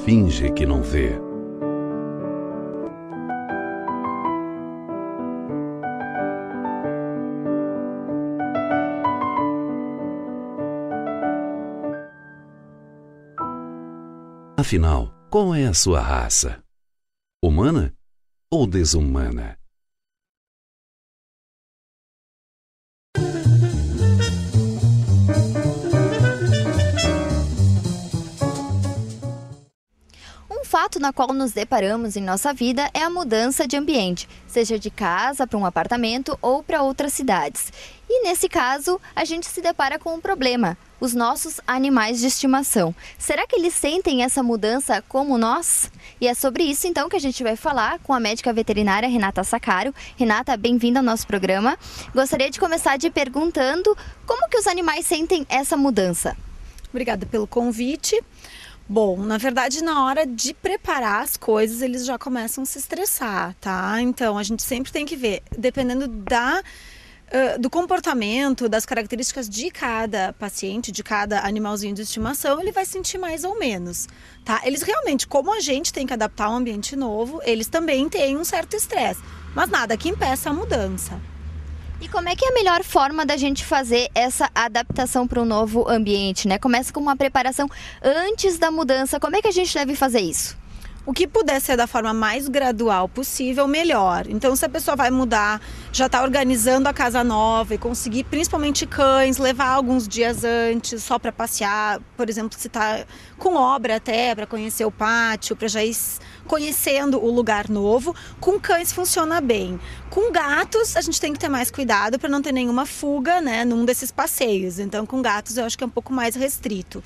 finge que não vê. Afinal, qual é a sua raça? Humana ou desumana? Um fato na qual nos deparamos em nossa vida é a mudança de ambiente, seja de casa para um apartamento ou para outras cidades. E nesse caso, a gente se depara com um problema: os nossos animais de estimação. Será que eles sentem essa mudança como nós? E é sobre isso então que a gente vai falar com a médica veterinária Renata Saccaro. Renata, bem-vinda ao nosso programa. Gostaria de começar te perguntando como que os animais sentem essa mudança. Obrigada pelo convite. Bom, na verdade, na hora de preparar as coisas, eles já começam a se estressar, tá? Então, a gente sempre tem que ver, dependendo do comportamento, das características de cada paciente, de cada animalzinho de estimação, ele vai sentir mais ou menos, tá? Eles realmente, como a gente tem que adaptar um ambiente novo, eles também têm um certo estresse, mas nada que impeça a mudança. E como é que é a melhor forma da gente fazer essa adaptação para um novo ambiente, né? Começa com uma preparação antes da mudança. Como é que a gente deve fazer isso? O que puder ser da forma mais gradual possível, melhor. Então, se a pessoa vai mudar, já está organizando a casa nova e conseguir, principalmente cães, levar alguns dias antes, só para passear, por exemplo, se está com obra até, para conhecer o pátio, para já ir conhecendo o lugar novo. Com cães funciona bem. Com gatos, a gente tem que ter mais cuidado para não ter nenhuma fuga, né, num desses passeios. Então, com gatos, eu acho que é um pouco mais restrito.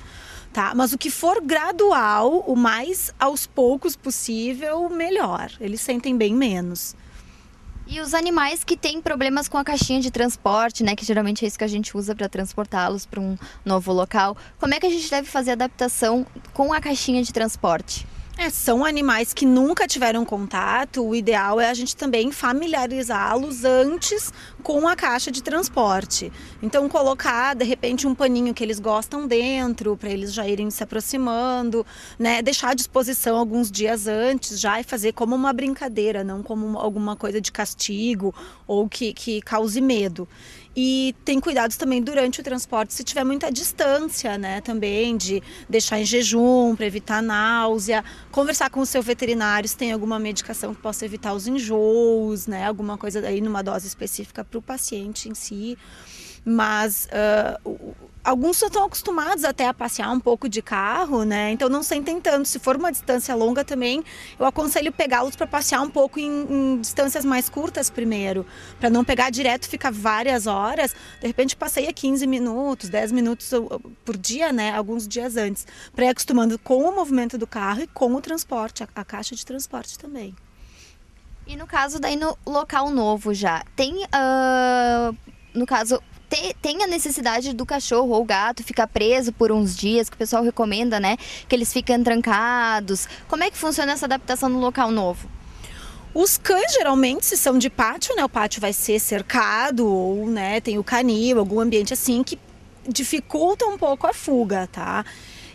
Tá, mas o que for gradual, o mais aos poucos possível, melhor. Eles sentem bem menos. E os animais que têm problemas com a caixinha de transporte, né, que geralmente é isso que a gente usa para transportá-los para um novo local, como é que a gente deve fazer a adaptação com a caixinha de transporte? São animais que nunca tiveram contato. O ideal é a gente também familiarizá-los antes com a caixa de transporte. Então, colocar, de repente, um paninho que eles gostam dentro, para eles já irem se aproximando, né? Deixar à disposição alguns dias antes já e fazer como uma brincadeira, não como alguma coisa de castigo ou que cause medo. E tem cuidados também durante o transporte, se tiver muita distância, né? Também de deixar em jejum para evitar náusea, conversar com o seu veterinário se tem alguma medicação que possa evitar os enjoos, né? Alguma coisa aí numa dose específica para o paciente em si. Mas alguns só estão acostumados até a passear um pouco de carro, né? Então não sentem tanto. Se for uma distância longa também, eu aconselho pegá-los para passear um pouco em distâncias mais curtas primeiro, para não pegar direto, ficar várias horas. De repente passeia 15 minutos, 10 minutos por dia, né? Alguns dias antes, para ir acostumando com o movimento do carro e com o transporte, a caixa de transporte também. E no caso daí no local novo já, tem, no caso... Tem a necessidade do cachorro ou gato ficar preso por uns dias, que o pessoal recomenda, né? Que eles fiquem trancados. Como é que funciona essa adaptação no local novo? Os cães, geralmente, se são de pátio, né? O pátio vai ser cercado ou, né, tem o canil, algum ambiente assim que dificulta um pouco a fuga, tá?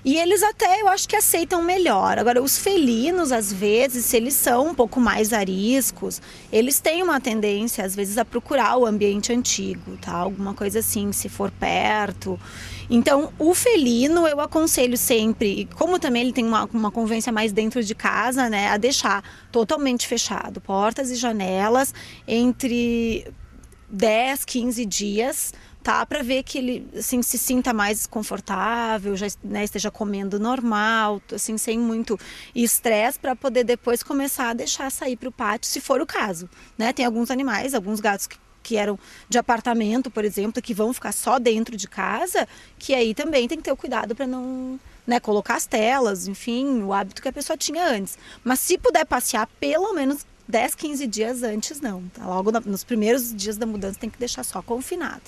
E eles até, eu acho que aceitam melhor. Agora, os felinos, às vezes, se eles são um pouco mais ariscos, eles têm uma tendência, às vezes, a procurar o ambiente antigo, tá? Alguma coisa assim, se for perto. Então, o felino, eu aconselho sempre, como também ele tem uma convivência mais dentro de casa, né? A deixar totalmente fechado, portas e janelas, entre 10, 15 dias, tá? Para ver que ele assim, se sinta mais confortável, já, né, esteja comendo normal, assim, sem muito estresse, para poder depois começar a deixar sair para o pátio, se for o caso, né? Tem alguns animais, alguns gatos que eram de apartamento, por exemplo, que vão ficar só dentro de casa, que aí também tem que ter o cuidado para não, né, colocar as telas, enfim, o hábito que a pessoa tinha antes. Mas se puder passear, pelo menos 10, 15 dias antes, não. Tá? Logo nos primeiros dias da mudança tem que deixar só confinado.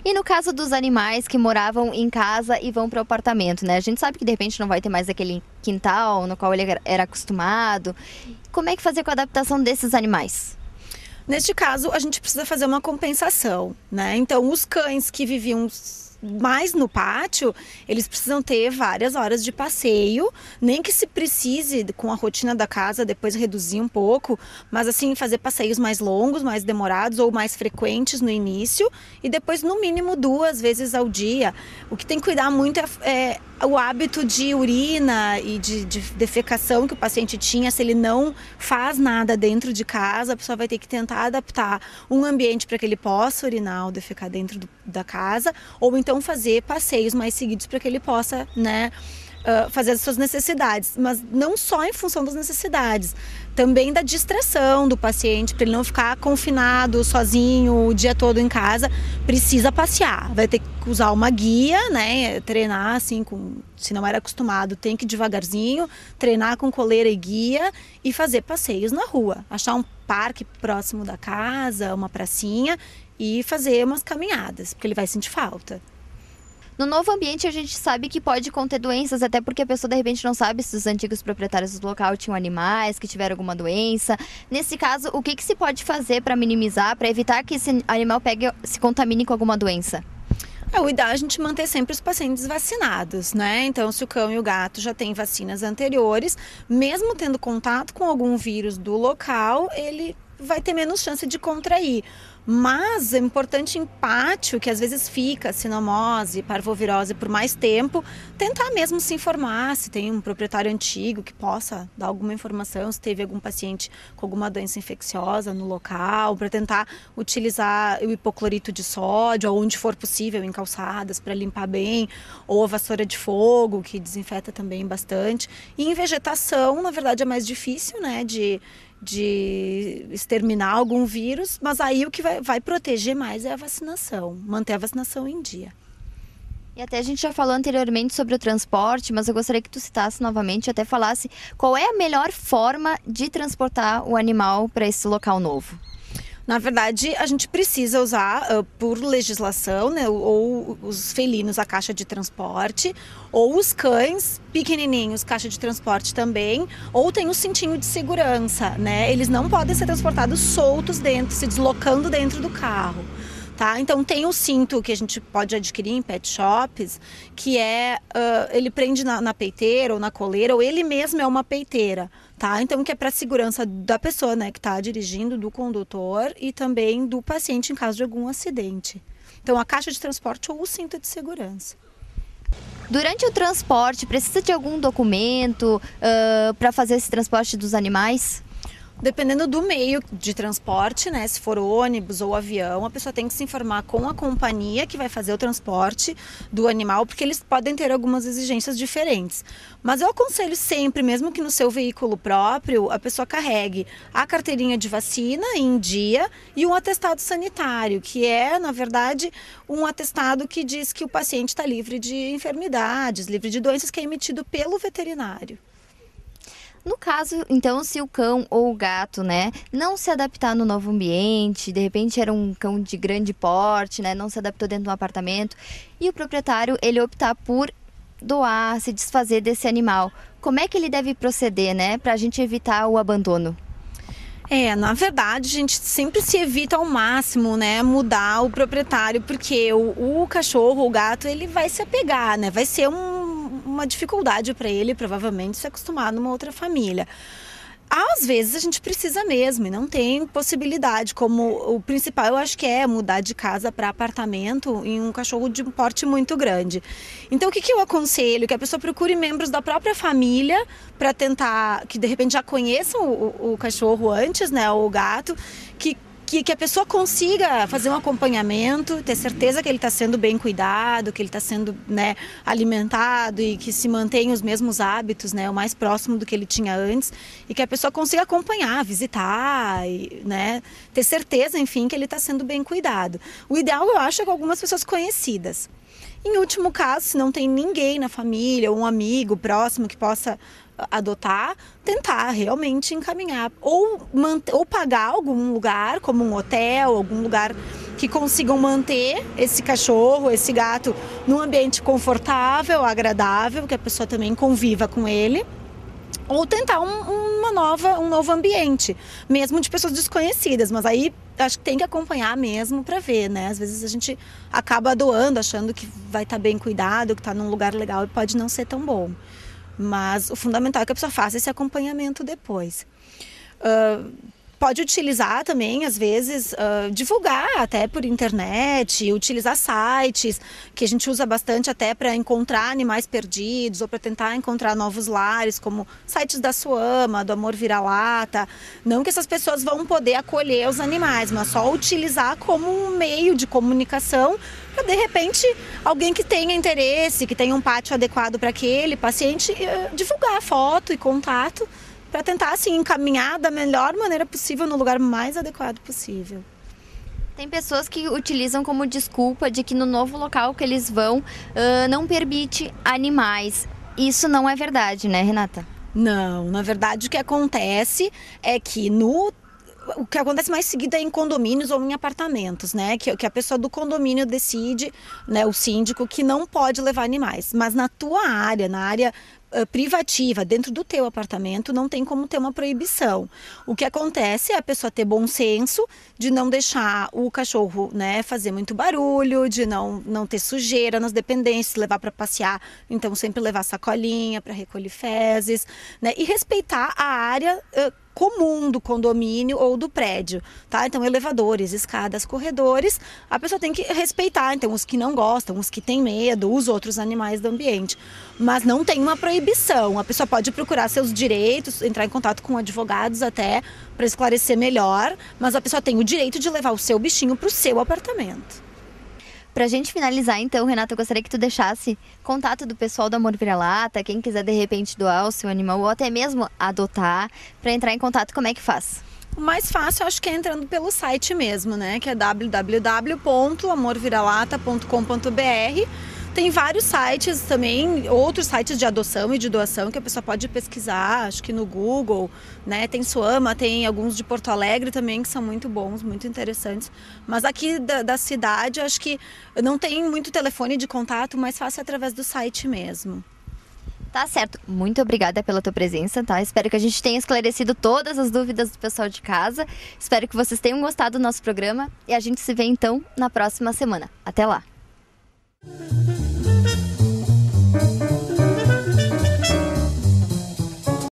E no caso dos animais que moravam em casa e vão para o apartamento, né? A gente sabe que de repente não vai ter mais aquele quintal no qual ele era acostumado. Como é que fazer com a adaptação desses animais? Neste caso, a gente precisa fazer uma compensação, né? Então, os cães que viviam Mas no pátio, eles precisam ter várias horas de passeio, nem que se precise, com a rotina da casa, depois reduzir um pouco, mas assim, fazer passeios mais longos, mais demorados ou mais frequentes no início e depois, no mínimo, 2 vezes ao dia. O que tem que cuidar muito é o hábito de urina e de defecação que o paciente tinha. Se ele não faz nada dentro de casa, a pessoa vai ter que tentar adaptar um ambiente para que ele possa urinar ou defecar dentro da casa, ou então fazer passeios mais seguidos para que ele possa, né, fazer as suas necessidades, mas não só em função das necessidades, também da distração do paciente, para ele não ficar confinado sozinho o dia todo em casa. Precisa passear, vai ter que usar uma guia, né, treinar assim, se não era acostumado, tem que ir devagarzinho, treinar com coleira e guia e fazer passeios na rua, achar um parque próximo da casa, uma pracinha e fazer umas caminhadas, porque ele vai sentir falta. No novo ambiente, a gente sabe que pode conter doenças, até porque a pessoa, de repente, não sabe se os antigos proprietários do local tinham animais que tiveram alguma doença. Nesse caso, o que se pode fazer para minimizar, para evitar que esse animal se contamine com alguma doença? O ideal é a gente manter sempre os pacientes vacinados, né? Então, se o cão e o gato já têm vacinas anteriores, mesmo tendo contato com algum vírus do local, ele vai ter menos chance de contrair. Mas é importante em pátio, que às vezes fica sinomose, parvovirose por mais tempo, tentar mesmo se informar se tem um proprietário antigo que possa dar alguma informação, se teve algum paciente com alguma doença infecciosa no local, para tentar utilizar o hipoclorito de sódio, onde for possível, em calçadas, para limpar bem, ou a vassoura de fogo, que desinfeta também bastante. E em vegetação, na verdade, é mais difícil, né, de exterminar algum vírus, mas aí o que vai proteger mais é a vacinação, manter a vacinação em dia. E até a gente já falou anteriormente sobre o transporte, mas eu gostaria que tu citasse novamente, até falasse qual é a melhor forma de transportar o animal para esse local novo. Na verdade, a gente precisa usar, por legislação, né, ou os felinos, a caixa de transporte, ou os cães pequenininhos, caixa de transporte também, ou tem o cintinho de segurança, né? Eles não podem ser transportados soltos dentro, se deslocando dentro do carro. Tá? Então tem o cinto que a gente pode adquirir em pet shops, que ele prende na peiteira ou na coleira, ou ele mesmo é uma peiteira, tá? Então que é para segurança da pessoa, né, que está dirigindo, do condutor e também do paciente em caso de algum acidente. Então a caixa de transporte ou o cinto de segurança. Durante o transporte, precisa de algum documento para fazer esse transporte dos animais? Dependendo do meio de transporte, né, se for ônibus ou avião, a pessoa tem que se informar com a companhia que vai fazer o transporte do animal, porque eles podem ter algumas exigências diferentes. Mas eu aconselho sempre, mesmo que no seu veículo próprio, a pessoa carregue a carteirinha de vacina em dia e um atestado sanitário, que é, na verdade, um atestado que diz que o paciente está livre de enfermidades, livre de doenças, que é emitido pelo veterinário. No caso, então, se o cão ou o gato, né, não se adaptar no novo ambiente, de repente era um cão de grande porte, né, não se adaptou dentro de um apartamento, e o proprietário, ele optar por doar, se desfazer desse animal, como é que ele deve proceder, né, para a gente evitar o abandono? Na verdade, a gente sempre se evita ao máximo, né, mudar o proprietário, porque o cachorro ou o gato, ele vai se apegar, né, vai ser uma dificuldade para ele, provavelmente, se acostumar numa outra família. Às vezes a gente precisa mesmo e não tem possibilidade, como o principal eu acho que é mudar de casa para apartamento em um cachorro de um porte muito grande. Então o que eu aconselho? Que a pessoa procure membros da própria família para tentar, que de repente já conheçam o cachorro antes, né, ou o gato, que a pessoa consiga fazer um acompanhamento, ter certeza que ele está sendo bem cuidado, que ele está sendo, né, alimentado e que se mantém os mesmos hábitos, né, o mais próximo do que ele tinha antes, e que a pessoa consiga acompanhar, visitar, e, né, ter certeza, enfim, que ele está sendo bem cuidado. O ideal, eu acho, é com algumas pessoas conhecidas. Em último caso, se não tem ninguém na família, ou um amigo próximo que possa adotar, tentar realmente encaminhar ou pagar algum lugar, como um hotel, algum lugar que consigam manter esse cachorro, esse gato num ambiente confortável, agradável, que a pessoa também conviva com ele, ou tentar um novo ambiente, mesmo de pessoas desconhecidas, mas aí acho que tem que acompanhar mesmo para ver, né? Às vezes a gente acaba doando, achando que vai estar bem cuidado, que está num lugar legal e pode não ser tão bom. Mas o fundamental é que a pessoa faça esse acompanhamento depois. Pode utilizar também, às vezes, divulgar até por internet, utilizar sites, que a gente usa bastante até para encontrar animais perdidos ou para tentar encontrar novos lares, como sites da Suama, do Amor Vira-Lata. Não que essas pessoas vão poder acolher os animais, mas só utilizar como um meio de comunicação para, de repente, alguém que tenha interesse, que tenha um pátio adequado para aquele paciente, divulgar foto e contato, para tentar, assim, encaminhar da melhor maneira possível no lugar mais adequado possível. Tem pessoas que utilizam como desculpa de que no novo local que eles vão não permite animais. Isso não é verdade, né, Renata? Não, na verdade o que acontece é que o que acontece mais seguido é em condomínios ou em apartamentos, né? Que a pessoa do condomínio decide, né, o síndico, que não pode levar animais. Mas na tua área, na área privativa, dentro do teu apartamento, não tem como ter uma proibição. O que acontece é a pessoa ter bom senso de não deixar o cachorro, né, fazer muito barulho, de não ter sujeira nas dependências, levar para passear, então sempre levar sacolinha para recolher fezes, né, e respeitar a área comum do condomínio ou do prédio, tá? Então, elevadores, escadas, corredores, a pessoa tem que respeitar, então, os que não gostam, os que têm medo, os outros animais do ambiente. Mas não tem uma proibição, a pessoa pode procurar seus direitos, entrar em contato com advogados até para esclarecer melhor, mas a pessoa tem o direito de levar o seu bichinho para o seu apartamento. Pra gente finalizar, então, Renata, eu gostaria que tu deixasse contato do pessoal do Amor Vira-Lata, quem quiser de repente doar o seu animal ou até mesmo adotar, para entrar em contato, como é que faz? O mais fácil, eu acho que é entrando pelo site mesmo, né? Que é www.amorviralata.com.br. Tem vários sites também, outros sites de adoção e de doação que a pessoa pode pesquisar, acho que no Google, né? Tem Suama, tem alguns de Porto Alegre também que são muito bons, muito interessantes. Mas aqui da cidade, acho que não tem muito telefone de contato, mais fácil é através do site mesmo. Tá certo. Muito obrigada pela tua presença, tá? Espero que a gente tenha esclarecido todas as dúvidas do pessoal de casa. Espero que vocês tenham gostado do nosso programa e a gente se vê então na próxima semana. Até lá!